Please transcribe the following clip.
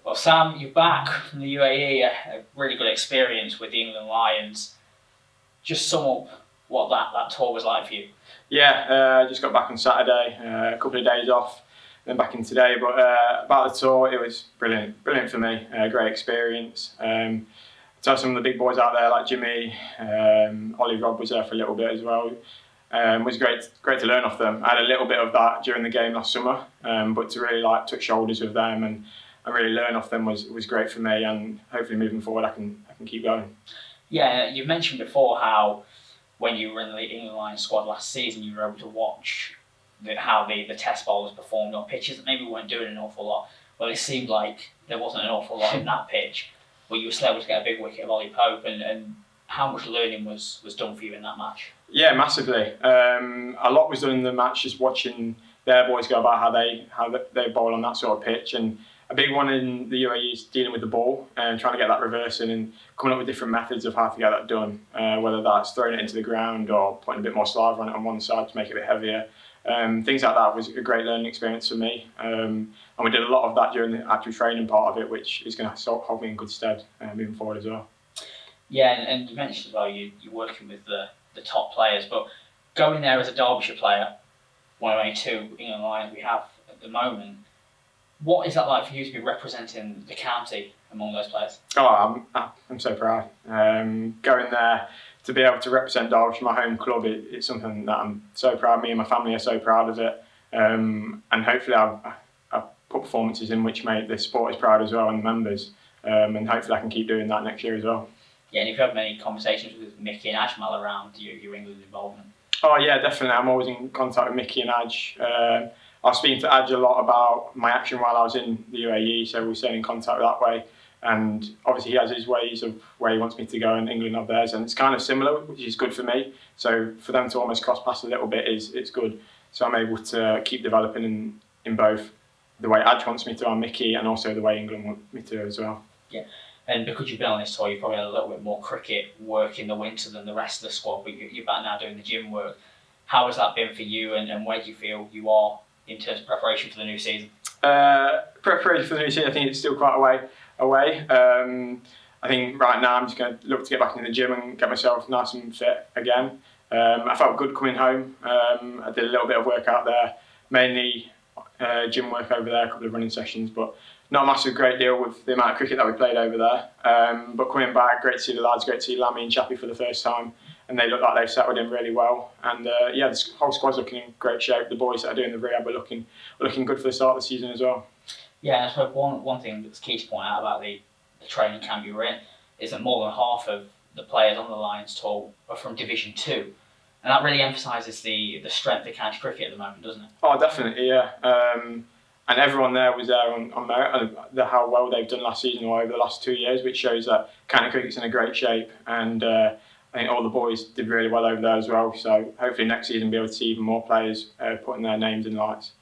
Well, Sam, you're back from the UAE, a really good experience with the England Lions. Just sum up what that tour was like for you. Yeah, just got back on Saturday, a couple of days off, then back in today. But about the tour, it was brilliant for me. Great experience. To have some of the big boys out there like Jimmy, Ollie Robb was there for a little bit as well. It was great to learn off them. I had a little bit of that during the game last summer, but to really touch shoulders with them and really learn off them was great for me. And hopefully moving forward, I can keep going. Yeah, you mentioned before how when you were in the England Lions squad last season, you were able to watch how the test bowlers performed on pitches that maybe weren't doing an awful lot. Well, it seemed like there wasn't an awful lot in that pitch, but you were still able to get a big wicket of Ollie Pope, and how much learning was done for you in that match? Yeah, massively. A lot was done in the match, just watching their boys go about how they bowl on that sort of pitch. And a big one in the UAE is dealing with the ball and trying to get that reversing and coming up with different methods of how to get that done, whether that's throwing it into the ground or putting a bit more saliva on it on one side to make it a bit heavier. Things like that was a great learning experience for me. And we did a lot of that during the actual training part of it, which is going to hold me in good stead moving forward as well. Yeah, and you mentioned as well you're working with the top players, but going there as a Derbyshire player, one of only two England Lions we have at the moment, what is that like for you to be representing the county among those players? Oh, I'm so proud. Going there to be able to represent Derbyshire, my home club, it's something that I'm so proud. Me and my family are so proud of it, and hopefully I've put performances in which make the supporters proud as well and the members, and hopefully I can keep doing that next year as well. Yeah, and if you have many conversations with Mickey and Ajmal around your England involvement? Oh yeah, definitely. I'm always in contact with Mickey and Aj. I was speaking to Aj a lot about my action while I was in the UAE, so we're staying in contact that way. And obviously he has his ways of where he wants me to go, and England have theirs, and it's kind of similar, which is good for me. So for them to almost cross paths a little bit it's good. So I'm able to keep developing in both the way Aj wants me to and Mickey, and also the way England want me to as well. Yeah. And because you've been on this tour, you've probably had a little bit more cricket work in the winter than the rest of the squad, but you're back now doing the gym work. How has that been for you, and where do you feel you are in terms of preparation for the new season? Preparation for the new season, I think it's still quite a way away. I think right now I'm just going to look to get back in the gym and get myself nice and fit again. I felt good coming home. I did a little bit of work out there, mainly gym work over there, a couple of running sessions, but not a massive great deal with the amount of cricket that we played over there. But coming back, great to see the lads, great to see Lammy and Chappie for the first time, and they look like they've settled in really well. And yeah, the whole squad's looking in great shape. The boys that are doing the rehab are looking good for the start of the season as well. Yeah, and I suppose one thing that's key to point out about the training camp you were in is that more than half of the players on the Lions tour are from Division 2. And that really emphasises the strength of county cricket at the moment, doesn't it? Oh, definitely, yeah. And everyone there was there on merit, how well they've done last season or over the last 2 years, which shows that county cricket's in a great shape. And I think all the boys did really well over there as well. So hopefully next season we'll be able to see even more players putting their names in the lights.